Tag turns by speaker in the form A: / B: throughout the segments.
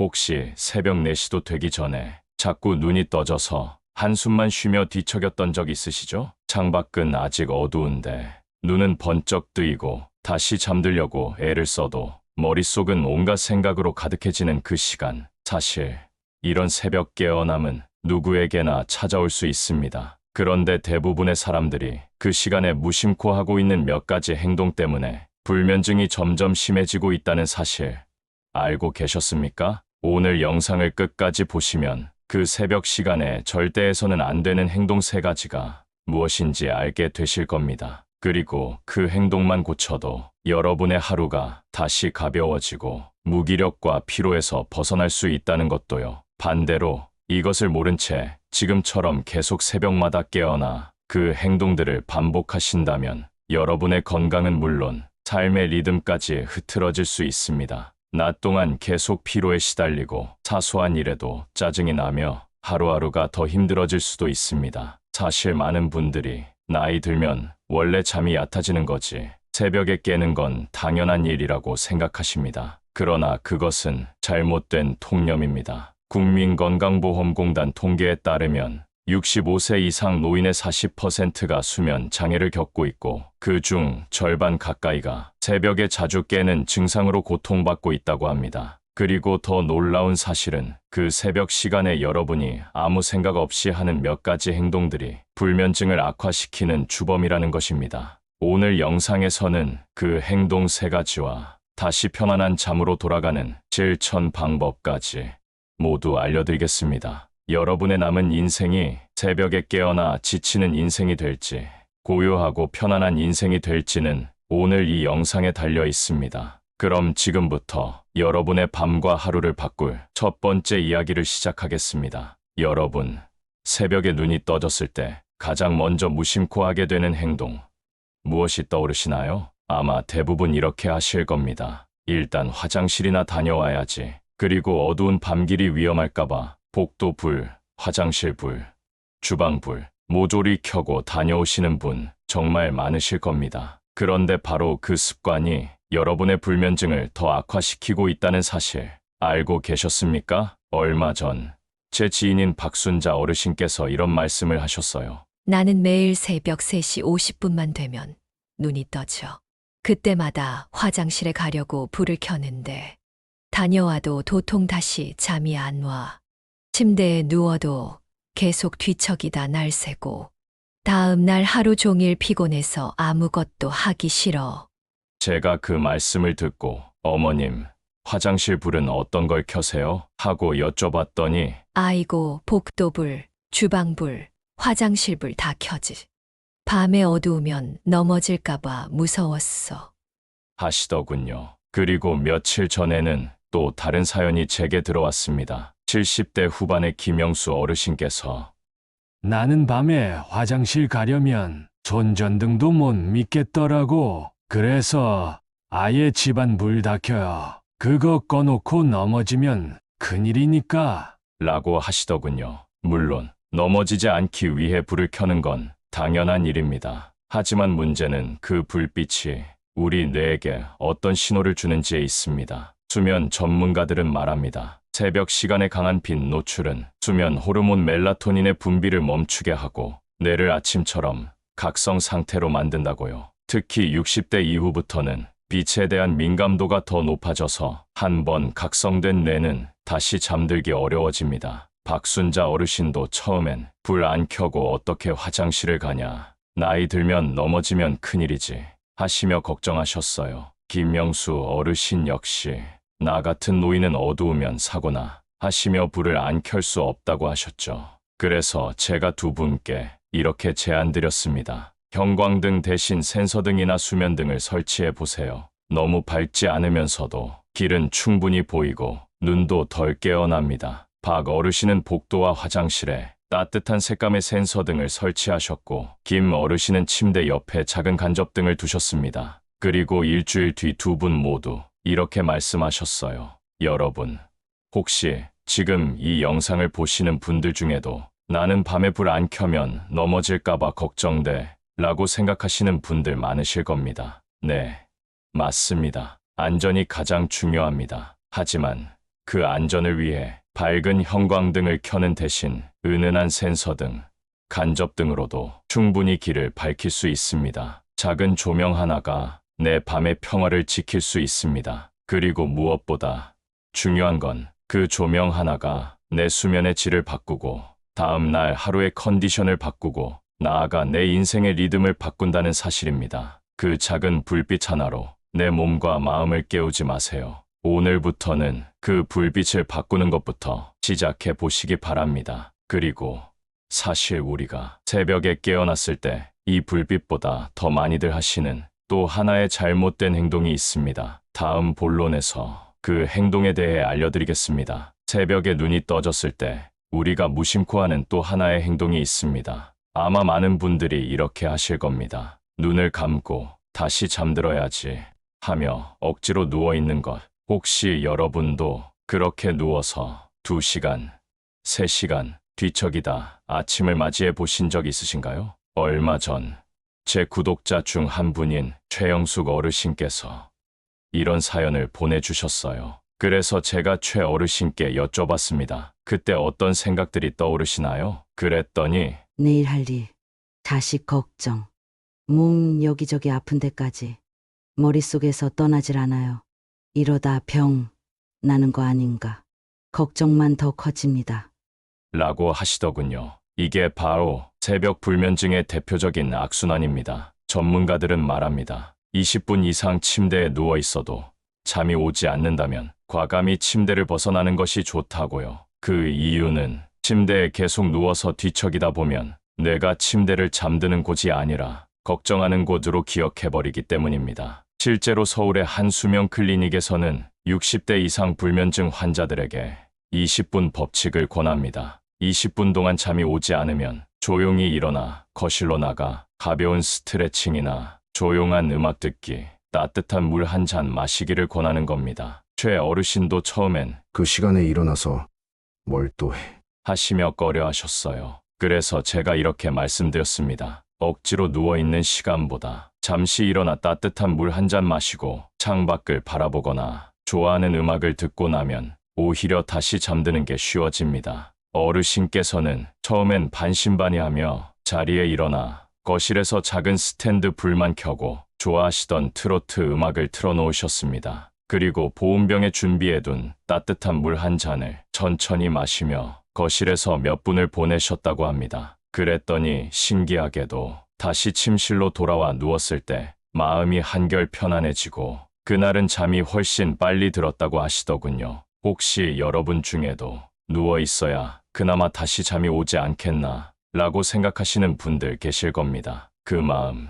A: 혹시 새벽 4시도 되기 전에 자꾸 눈이 떠져서 한숨만 쉬며 뒤척였던 적 있으시죠? 창밖은 아직 어두운데 눈은 번쩍 뜨이고 다시 잠들려고 애를 써도 머릿속은 온갖 생각으로 가득해지는 그 시간. 사실 이런 새벽 깨어남은 누구에게나 찾아올 수 있습니다. 그런데 대부분의 사람들이 그 시간에 무심코 하고 있는 몇 가지 행동 때문에 불면증이 점점 심해지고 있다는 사실 알고 계셨습니까? 오늘 영상을 끝까지 보시면 그 새벽 시간에 절대 해서는 안 되는 행동 3가지가 무엇인지 알게 되실 겁니다. 그리고 그 행동만 고쳐도 여러분의 하루가 다시 가벼워지고 무기력과 피로에서 벗어날 수 있다는 것도요. 반대로 이것을 모른 채 지금처럼 계속 새벽마다 깨어나 그 행동들을 반복하신다면 여러분의 건강은 물론 삶의 리듬까지 흐트러질 수 있습니다. 낮 동안 계속 피로에 시달리고 사소한 일에도 짜증이 나며 하루하루가 더 힘들어질 수도 있습니다. 사실 많은 분들이 나이 들면 원래 잠이 얕아지는 거지 새벽에 깨는 건 당연한 일이라고 생각하십니다. 그러나 그것은 잘못된 통념입니다. 국민건강보험공단 통계에 따르면 65세 이상 노인의 40%가 수면 장애를 겪고 있고 그중 절반 가까이가 새벽에 자주 깨는 증상으로 고통받고 있다고 합니다. 그리고 더 놀라운 사실은 그 새벽 시간에 여러분이 아무 생각 없이 하는 몇 가지 행동들이 불면증을 악화시키는 주범이라는 것입니다. 오늘 영상에서는 그 행동 3가지와 다시 편안한 잠으로 돌아가는 실천 방법까지 모두 알려드리겠습니다. 여러분의 남은 인생이 새벽에 깨어나 지치는 인생이 될지 고요하고 편안한 인생이 될지는 오늘 이 영상에 달려 있습니다. 그럼 지금부터 여러분의 밤과 하루를 바꿀 첫 번째 이야기를 시작하겠습니다. 여러분, 새벽에 눈이 떠졌을 때 가장 먼저 무심코 하게 되는 행동 무엇이 떠오르시나요? 아마 대부분 이렇게 하실 겁니다. 일단 화장실이나 다녀와야지. 그리고 어두운 밤길이 위험할까봐 복도 불, 화장실 불, 주방 불, 모조리 켜고 다녀오시는 분 정말 많으실 겁니다. 그런데 바로 그 습관이 여러분의 불면증을 더 악화시키고 있다는 사실 알고 계셨습니까? 얼마 전 제 지인인 박순자 어르신께서 이런 말씀을 하셨어요.
B: 나는 매일 새벽 3시 50분만 되면 눈이 떠져. 그때마다 화장실에 가려고 불을 켜는데 다녀와도 도통 다시 잠이 안 와. 침대에 누워도 계속 뒤척이다 날 새고 다음 날 하루 종일 피곤해서 아무것도 하기 싫어.
A: 제가 그 말씀을 듣고 어머님, 화장실 불은 어떤 걸 켜세요? 하고 여쭤봤더니
B: 아이고, 복도불, 주방불, 화장실불 다 켜지. 밤에 어두우면 넘어질까봐 무서웠어.
A: 하시더군요. 그리고 며칠 전에는 또 다른 사연이 제게 들어왔습니다. 70대 후반의 김영수 어르신께서
C: 나는 밤에 화장실 가려면 손전등도 못 믿겠더라고. 그래서 아예 집안 불 다 켜요. 그거 꺼놓고 넘어지면 큰일이니까.
A: 라고 하시더군요. 물론 넘어지지 않기 위해 불을 켜는 건 당연한 일입니다. 하지만 문제는 그 불빛이 우리 뇌에게 어떤 신호를 주는지에 있습니다. 수면 전문가들은 말합니다. 새벽 시간에 강한 빛 노출은 수면 호르몬 멜라토닌의 분비를 멈추게 하고 뇌를 아침처럼 각성 상태로 만든다고요. 특히 60대 이후부터는 빛에 대한 민감도가 더 높아져서 한 번 각성된 뇌는 다시 잠들기 어려워집니다. 박순자 어르신도 처음엔 불 안 켜고 어떻게 화장실을 가냐. 나이 들면 넘어지면 큰일이지 하시며 걱정하셨어요. 김명수 어르신 역시 나 같은 노인은 어두우면 사고나 하시며 불을 안 켤 수 없다고 하셨죠. 그래서 제가 두 분께 이렇게 제안드렸습니다. 형광등 대신 센서등이나 수면등을 설치해 보세요. 너무 밝지 않으면서도 길은 충분히 보이고 눈도 덜 깨어납니다. 박 어르신은 복도와 화장실에 따뜻한 색감의 센서등을 설치하셨고 김 어르신은 침대 옆에 작은 간접등을 두셨습니다. 그리고 일주일 뒤 두 분 모두 이렇게 말씀하셨어요. 여러분, 혹시 지금 이 영상을 보시는 분들 중에도 나는 밤에 불 안 켜면 넘어질까봐 걱정돼 라고 생각하시는 분들 많으실 겁니다. 네, 맞습니다. 안전이 가장 중요합니다. 하지만 그 안전을 위해 밝은 형광등을 켜는 대신 은은한 센서등, 간접등으로도 충분히 길을 밝힐 수 있습니다. 작은 조명 하나가 내 밤의 평화를 지킬 수 있습니다. 그리고 무엇보다 중요한 건 그 조명 하나가 내 수면의 질을 바꾸고 다음 날 하루의 컨디션을 바꾸고 나아가 내 인생의 리듬을 바꾼다는 사실입니다. 그 작은 불빛 하나로 내 몸과 마음을 깨우지 마세요. 오늘부터는 그 불빛을 바꾸는 것부터 시작해 보시기 바랍니다. 그리고 사실 우리가 새벽에 깨어났을 때 이 불빛보다 더 많이들 하시는 또 하나의 잘못된 행동이 있습니다. 다음 본론에서 그 행동에 대해 알려드리겠습니다. 새벽에 눈이 떠졌을 때 우리가 무심코 하는 또 하나의 행동이 있습니다. 아마 많은 분들이 이렇게 하실 겁니다. 눈을 감고 다시 잠들어야지 하며 억지로 누워있는 것. 혹시 여러분도 그렇게 누워서 2시간, 3시간 뒤척이다 아침을 맞이해 보신 적 있으신가요? 얼마 전 제 구독자 중 한 분인 최영숙 어르신께서 이런 사연을 보내주셨어요. 그래서 제가 최 어르신께 여쭤봤습니다. 그때 어떤 생각들이 떠오르시나요? 그랬더니
D: 내일 할 일, 자식 걱정, 몸 여기저기 아픈 데까지 머릿속에서 떠나질 않아요. 이러다 병 나는 거 아닌가. 걱정만 더 커집니다.
A: 라고 하시더군요. 이게 바로 새벽 불면증의 대표적인 악순환입니다. 전문가들은 말합니다. 20분 이상 침대에 누워 있어도 잠이 오지 않는다면 과감히 침대를 벗어나는 것이 좋다고요. 그 이유는 침대에 계속 누워서 뒤척이다 보면 뇌가 침대를 잠드는 곳이 아니라 걱정하는 곳으로 기억해버리기 때문입니다. 실제로 서울의 한 수면 클리닉에서는 60대 이상 불면증 환자들에게 20분 법칙을 권합니다. 20분 동안 잠이 오지 않으면 조용히 일어나 거실로 나가 가벼운 스트레칭이나 조용한 음악 듣기, 따뜻한 물 한 잔 마시기를 권하는 겁니다. 최 어르신도 처음엔
E: 그 시간에 일어나서 뭘 또 해?
A: 하시며 꺼려하셨어요. 그래서 제가 이렇게 말씀드렸습니다. 억지로 누워있는 시간보다 잠시 일어나 따뜻한 물 한 잔 마시고 창밖을 바라보거나 좋아하는 음악을 듣고 나면 오히려 다시 잠드는 게 쉬워집니다. 어르신께서는 처음엔 반신반의하며 자리에 일어나 거실에서 작은 스탠드 불만 켜고 좋아하시던 트로트 음악을 틀어놓으셨습니다. 그리고 보온병에 준비해둔 따뜻한 물 한 잔을 천천히 마시며 거실에서 몇 분을 보내셨다고 합니다. 그랬더니 신기하게도 다시 침실로 돌아와 누웠을 때 마음이 한결 편안해지고 그날은 잠이 훨씬 빨리 들었다고 하시더군요. 혹시 여러분 중에도 누워 있어야 그나마 다시 잠이 오지 않겠나 라고 생각하시는 분들 계실 겁니다. 그 마음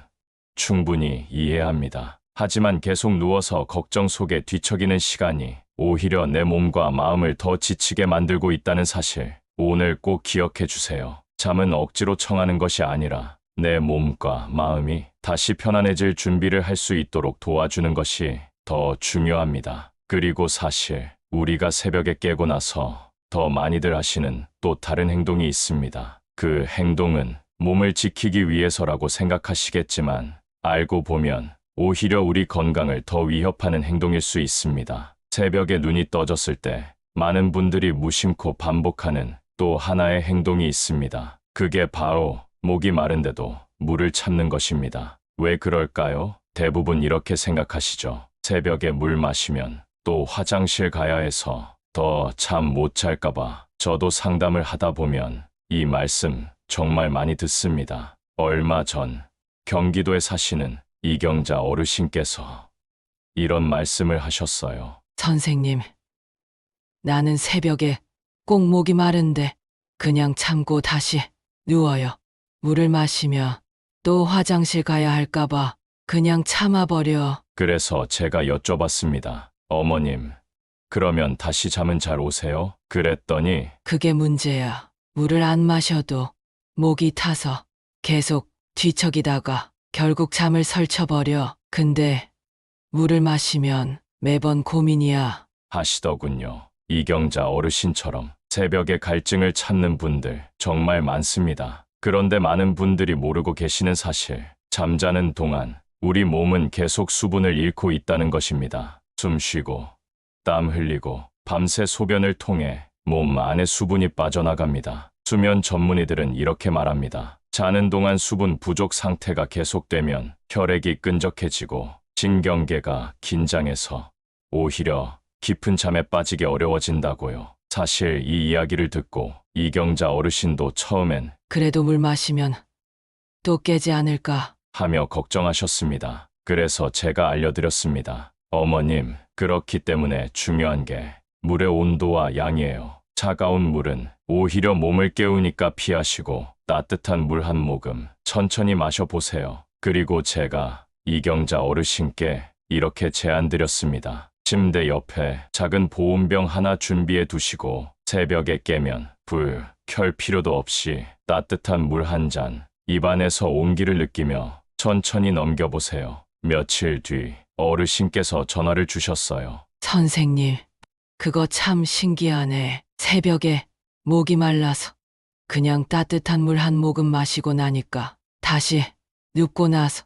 A: 충분히 이해합니다. 하지만 계속 누워서 걱정 속에 뒤척이는 시간이 오히려 내 몸과 마음을 더 지치게 만들고 있다는 사실 오늘 꼭 기억해 주세요. 잠은 억지로 청하는 것이 아니라 내 몸과 마음이 다시 편안해질 준비를 할 수 있도록 도와주는 것이 더 중요합니다. 그리고 사실 우리가 새벽에 깨고 나서 더 많이들 하시는 또 다른 행동이 있습니다. 그 행동은 몸을 지키기 위해서라고 생각하시겠지만 알고 보면 오히려 우리 건강을 더 위협하는 행동일 수 있습니다. 새벽에 눈이 떠졌을 때 많은 분들이 무심코 반복하는 또 하나의 행동이 있습니다. 그게 바로 목이 마른데도 물을 참는 것입니다. 왜 그럴까요? 대부분 이렇게 생각하시죠. 새벽에 물 마시면 또 화장실 가야 해서 더 잠 못 잘까봐. 저도 상담을 하다 보면 이 말씀 정말 많이 듣습니다. 얼마 전 경기도에 사시는 이경자 어르신께서 이런 말씀을 하셨어요.
F: 선생님, 나는 새벽에 꼭 목이 마른데 그냥 참고 다시 누워요. 물을 마시며 또 화장실 가야 할까봐 그냥 참아버려.
A: 그래서 제가 여쭤봤습니다. 어머님, 그러면 다시 잠은 잘 오세요? 그랬더니
F: 그게 문제야. 물을 안 마셔도 목이 타서 계속 뒤척이다가 결국 잠을 설쳐버려. 근데 물을 마시면 매번 고민이야.
A: 하시더군요. 이경자 어르신처럼 새벽에 갈증을 찾는 분들 정말 많습니다. 그런데 많은 분들이 모르고 계시는 사실, 잠자는 동안 우리 몸은 계속 수분을 잃고 있다는 것입니다. 숨 쉬고 땀 흘리고 밤새 소변을 통해 몸 안에 수분이 빠져나갑니다. 수면 전문의들은 이렇게 말합니다. 자는 동안 수분 부족 상태가 계속되면 혈액이 끈적해지고 신경계가 긴장해서 오히려 깊은 잠에 빠지기 어려워진다고요. 사실 이 이야기를 듣고 이경자 어르신도 처음엔
F: 그래도 물 마시면 또 깨지 않을까?
A: 하며 걱정하셨습니다. 그래서 제가 알려드렸습니다. 어머님, 그렇기 때문에 중요한 게 물의 온도와 양이에요. 차가운 물은 오히려 몸을 깨우니까 피하시고 따뜻한 물 한 모금 천천히 마셔보세요. 그리고 제가 이경자 어르신께 이렇게 제안드렸습니다. 침대 옆에 작은 보온병 하나 준비해 두시고 새벽에 깨면 불 켤 필요도 없이 따뜻한 물 한 잔 입안에서 온기를 느끼며 천천히 넘겨보세요. 며칠 뒤 어르신께서 전화를 주셨어요.
F: 선생님, 그거 참 신기하네. 새벽에 목이 말라서 그냥 따뜻한 물 한 모금 마시고 나니까 다시 눕고 나서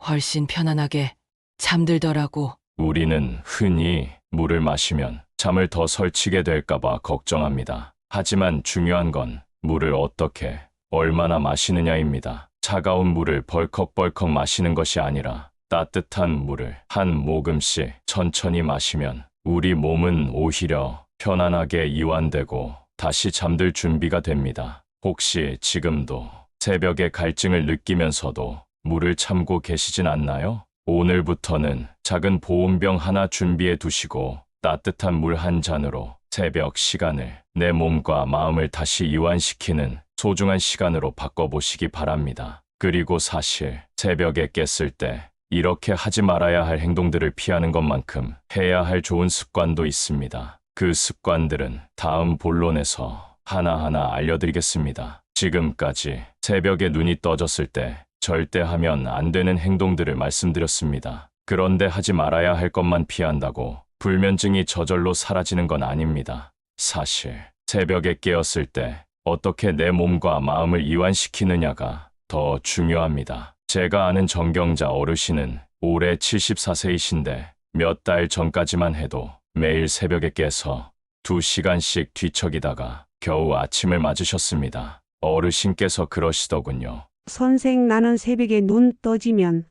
F: 훨씬 편안하게 잠들더라고.
A: 우리는 흔히 물을 마시면 잠을 더 설치게 될까봐 걱정합니다. 하지만 중요한 건 물을 어떻게, 얼마나 마시느냐입니다. 차가운 물을 벌컥벌컥 마시는 것이 아니라 따뜻한 물을 한 모금씩 천천히 마시면 우리 몸은 오히려 편안하게 이완되고 다시 잠들 준비가 됩니다. 혹시 지금도 새벽에 갈증을 느끼면서도 물을 참고 계시진 않나요? 오늘부터는 작은 보온병 하나 준비해 두시고 따뜻한 물 한 잔으로 새벽 시간을 내 몸과 마음을 다시 이완시키는 소중한 시간으로 바꿔보시기 바랍니다. 그리고 사실 새벽에 깼을 때 이렇게 하지 말아야 할 행동들을 피하는 것만큼 해야 할 좋은 습관도 있습니다. 그 습관들은 다음 본론에서 하나하나 알려드리겠습니다. 지금까지 새벽에 눈이 떠졌을 때 절대 하면 안 되는 행동들을 말씀드렸습니다. 그런데 하지 말아야 할 것만 피한다고 불면증이 저절로 사라지는 건 아닙니다. 사실 새벽에 깨었을 때 어떻게 내 몸과 마음을 이완시키느냐가 더 중요합니다. 제가 아는 정경자 어르신은 올해 74세이신데 몇 달 전까지만 해도 매일 새벽에 깨서 2시간씩 뒤척이다가 겨우 아침을 맞으셨습니다. 어르신께서 그러시더군요.
G: 선생, 나는 새벽에 눈 떠지면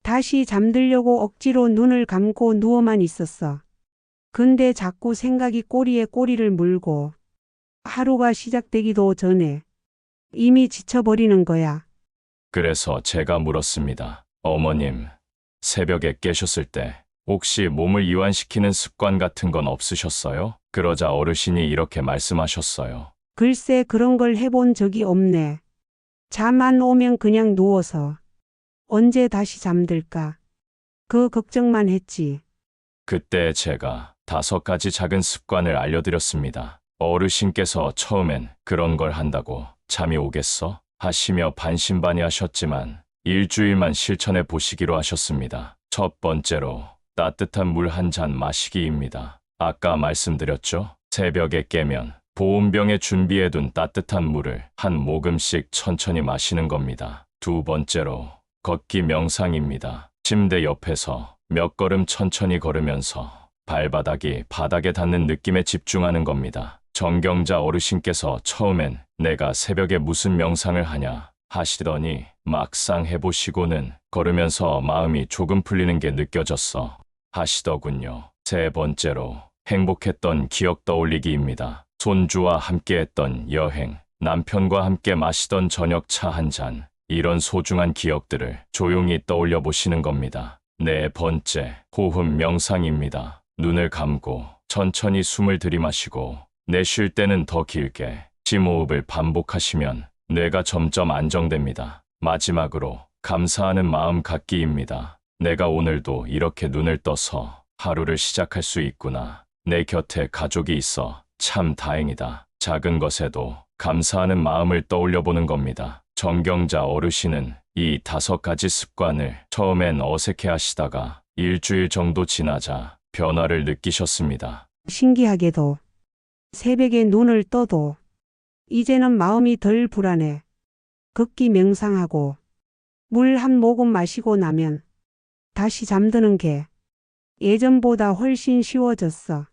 G: 다시 잠들려고 억지로 눈을 감고 누워만 있었어. 근데 자꾸 생각이 꼬리에 꼬리를 물고 하루가 시작되기도 전에 이미 지쳐버리는 거야.
A: 그래서 제가 물었습니다. 어머님, 새벽에 깨셨을 때 혹시 몸을 이완시키는 습관 같은 건 없으셨어요? 그러자 어르신이 이렇게 말씀하셨어요.
G: 글쎄, 그런 걸 해본 적이 없네. 잠 안 오면 그냥 누워서 언제 다시 잠들까? 그 걱정만 했지.
A: 그때 제가 5가지 작은 습관을 알려드렸습니다. 어르신께서 처음엔 그런 걸 한다고 잠이 오겠어? 하시며 반신반의하셨지만 일주일만 실천해 보시기로 하셨습니다. 첫 번째로 따뜻한 물 한 잔 마시기입니다. 아까 말씀드렸죠? 새벽에 깨면 보온병에 준비해둔 따뜻한 물을 한 모금씩 천천히 마시는 겁니다. 두 번째로 걷기 명상입니다. 침대 옆에서 몇 걸음 천천히 걸으면서 발바닥이 바닥에 닿는 느낌에 집중하는 겁니다. 정경자 어르신께서 처음엔 내가 새벽에 무슨 명상을 하냐 하시더니 막상 해보시고는 걸으면서 마음이 조금 풀리는 게 느껴졌어 하시더군요. 세 번째로 행복했던 기억 떠올리기입니다. 손주와 함께했던 여행, 남편과 함께 마시던 저녁 차 한 잔, 이런 소중한 기억들을 조용히 떠올려 보시는 겁니다. 네 번째, 호흡 명상입니다. 눈을 감고 천천히 숨을 들이마시고 내쉴 때는 더 길게 심호흡을 반복하시면 뇌가 점점 안정됩니다. 마지막으로 감사하는 마음 갖기입니다. 내가 오늘도 이렇게 눈을 떠서 하루를 시작할 수 있구나. 내 곁에 가족이 있어 참 다행이다. 작은 것에도 감사하는 마음을 떠올려 보는 겁니다. 정경자 어르신은 이 5가지 습관을 처음엔 어색해 하시다가 일주일 정도 지나자 변화를 느끼셨습니다.
G: 신기하게도 새벽에 눈을 떠도 이제는 마음이 덜 불안해. 걷기 명상하고 물 한 모금 마시고 나면 다시 잠드는 게 예전보다 훨씬 쉬워졌어.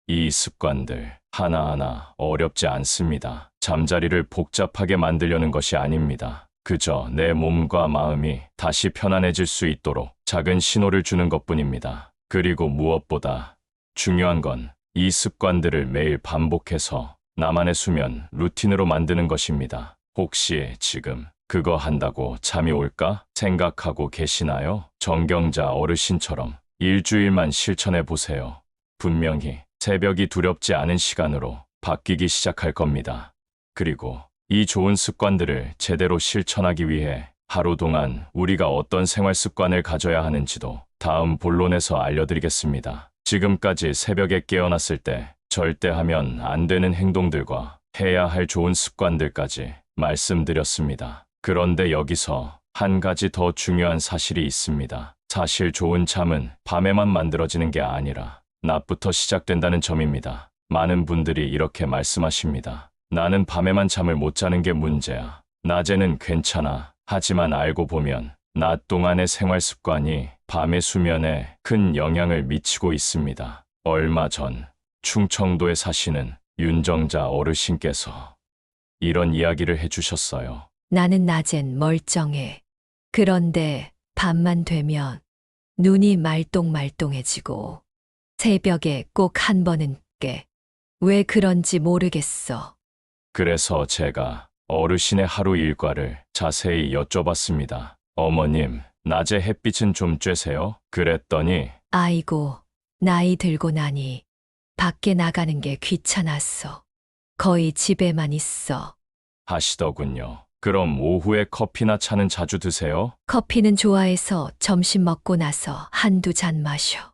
A: 이 습관들 하나하나 어렵지 않습니다. 잠자리를 복잡하게 만들려는 것이 아닙니다. 그저 내 몸과 마음이 다시 편안해질 수 있도록 작은 신호를 주는 것뿐입니다. 그리고 무엇보다 중요한 건 이 습관들을 매일 반복해서 나만의 수면 루틴으로 만드는 것입니다. 혹시 지금 그거 한다고 잠이 올까 생각하고 계시나요? 정경자 어르신처럼 일주일만 실천해 보세요. 분명히 새벽이 두렵지 않은 시간으로 바뀌기 시작할 겁니다. 그리고 이 좋은 습관들을 제대로 실천하기 위해 하루 동안 우리가 어떤 생활 습관을 가져야 하는지도 다음 본론에서 알려드리겠습니다. 지금까지 새벽에 깨어났을 때 절대 하면 안 되는 행동들과 해야 할 좋은 습관들까지 말씀드렸습니다. 그런데 여기서 한 가지 더 중요한 사실이 있습니다. 사실 좋은 잠은 밤에만 만들어지는 게 아니라 낮부터 시작된다는 점입니다. 많은 분들이 이렇게 말씀하십니다. 나는 밤에만 잠을 못 자는 게 문제야. 낮에는 괜찮아. 하지만 알고 보면 낮 동안의 생활 습관이 밤의 수면에 큰 영향을 미치고 있습니다. 얼마 전 충청도에 사시는 윤정자 어르신께서 이런 이야기를 해주셨어요.
B: 나는 낮엔 멀쩡해. 그런데 밤만 되면 눈이 말똥말똥해지고 새벽에 꼭 한 번은 깨. 왜 그런지 모르겠어.
A: 그래서 제가 어르신의 하루 일과를 자세히 여쭤봤습니다. 어머님, 낮에 햇빛은 좀 쬐세요? 그랬더니
B: 아이고, 나이 들고 나니 밖에 나가는 게 귀찮았어. 거의 집에만 있어.
A: 하시더군요. 그럼 오후에 커피나 차는 자주 드세요?
B: 커피는 좋아해서 점심 먹고 나서 한두 잔 마셔.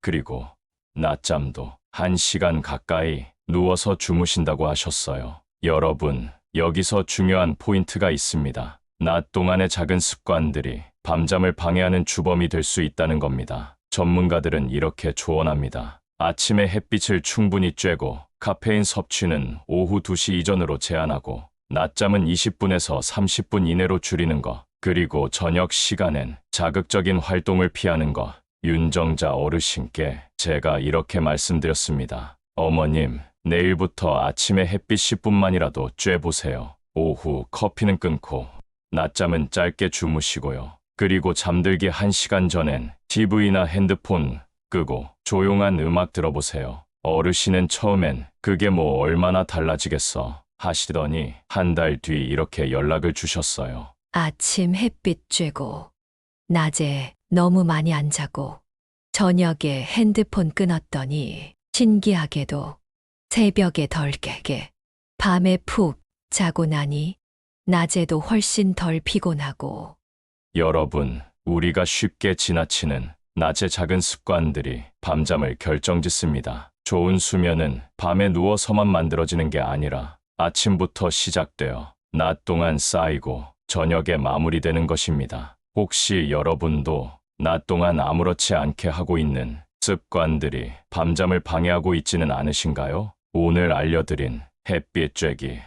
A: 그리고 낮잠도 1시간 가까이 누워서 주무신다고 하셨어요. 여러분, 여기서 중요한 포인트가 있습니다. 낮 동안의 작은 습관들이 밤잠을 방해하는 주범이 될 수 있다는 겁니다. 전문가들은 이렇게 조언합니다. 아침에 햇빛을 충분히 쬐고 카페인 섭취는 오후 2시 이전으로 제한하고 낮잠은 20분에서 30분 이내로 줄이는 것, 그리고 저녁 시간엔 자극적인 활동을 피하는 것. 윤정자 어르신께 제가 이렇게 말씀드렸습니다. 어머님, 내일부터 아침에 햇빛 10분만이라도 쬐보세요. 오후 커피는 끊고 낮잠은 짧게 주무시고요. 그리고 잠들기 1시간 전엔 TV나 핸드폰 끄고 조용한 음악 들어보세요. 어르신은 처음엔 그게 뭐 얼마나 달라지겠어 하시더니 한 달 뒤 이렇게 연락을 주셨어요.
B: 아침 햇빛 쬐고 낮에 너무 많이 안 자고 저녁에 핸드폰 끊었더니 신기하게도 새벽에 덜 깨게 밤에 푹 자고 나니 낮에도 훨씬 덜 피곤하고.
A: 여러분, 우리가 쉽게 지나치는 낮의 작은 습관들이 밤잠을 결정짓습니다. 좋은 수면은 밤에 누워서만 만들어지는 게 아니라 아침부터 시작되어 낮 동안 쌓이고 저녁에 마무리되는 것입니다. 혹시 여러분도 낮 동안 아무렇지 않게 하고 있는 습관들이 밤잠을 방해하고 있지는 않으신가요? 오늘 알려드린 햇빛 쬐기,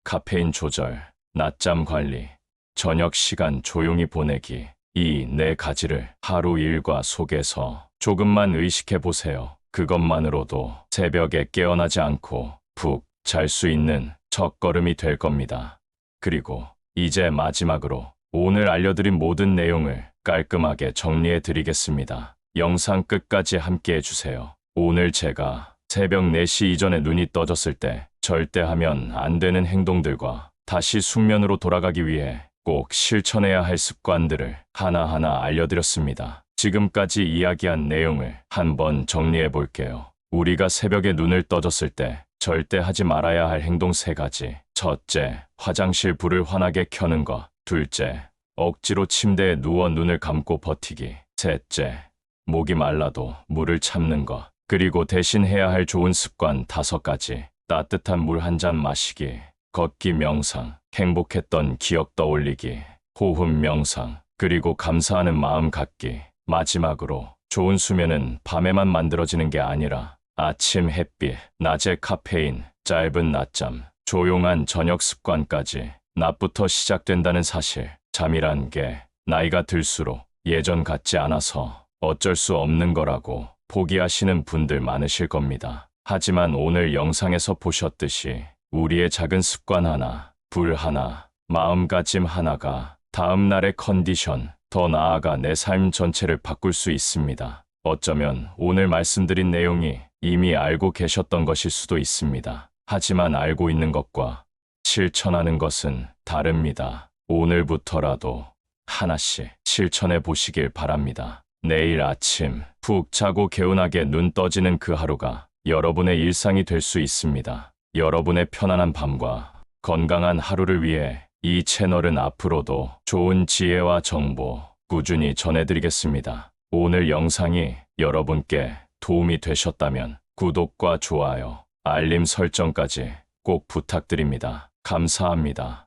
A: 카페인 조절, 낮잠 관리, 저녁 시간 조용히 보내기, 이 4가지를 하루 일과 속에서 조금만 의식해 보세요. 그것만으로도 새벽에 깨어나지 않고 푹 잘 수 있는 첫걸음이 될 겁니다. 그리고 이제 마지막으로 오늘 알려드린 모든 내용을 깔끔하게 정리해 드리겠습니다. 영상 끝까지 함께 해주세요. 오늘 제가 새벽 4시 이전에 눈이 떠졌을 때 절대 하면 안 되는 행동들과 다시 숙면으로 돌아가기 위해 꼭 실천해야 할 습관들을 하나하나 알려드렸습니다. 지금까지 이야기한 내용을 한번 정리해 볼게요. 우리가 새벽에 눈을 떠졌을 때 절대 하지 말아야 할 행동 3가지. 첫째, 화장실 불을 환하게 켜는 것. 둘째, 억지로 침대에 누워 눈을 감고 버티기. 셋째, 목이 말라도 물을 참는 것. 그리고 대신 해야 할 좋은 습관 5가지. 따뜻한 물 한 잔 마시기, 걷기 명상, 행복했던 기억 떠올리기, 호흡 명상, 그리고 감사하는 마음 갖기. 마지막으로 좋은 수면은 밤에만 만들어지는 게 아니라 아침 햇빛, 낮에 카페인, 짧은 낮잠, 조용한 저녁 습관까지 낮부터 시작된다는 사실. 잠이란 게 나이가 들수록 예전 같지 않아서 어쩔 수 없는 거라고 포기하시는 분들 많으실 겁니다. 하지만 오늘 영상에서 보셨듯이 우리의 작은 습관 하나, 불 하나, 마음가짐 하나가 다음 날의 컨디션, 더 나아가 내 삶 전체를 바꿀 수 있습니다. 어쩌면 오늘 말씀드린 내용이 이미 알고 계셨던 것일 수도 있습니다. 하지만 알고 있는 것과 실천하는 것은 다릅니다. 오늘부터라도 하나씩 실천해 보시길 바랍니다. 내일 아침 푹 자고 개운하게 눈 떠지는 그 하루가 여러분의 일상이 될 수 있습니다. 여러분의 편안한 밤과 건강한 하루를 위해 이 채널은 앞으로도 좋은 지혜와 정보 꾸준히 전해드리겠습니다. 오늘 영상이 여러분께 도움이 되셨다면 구독과 좋아요, 알림 설정까지 꼭 부탁드립니다. 감사합니다.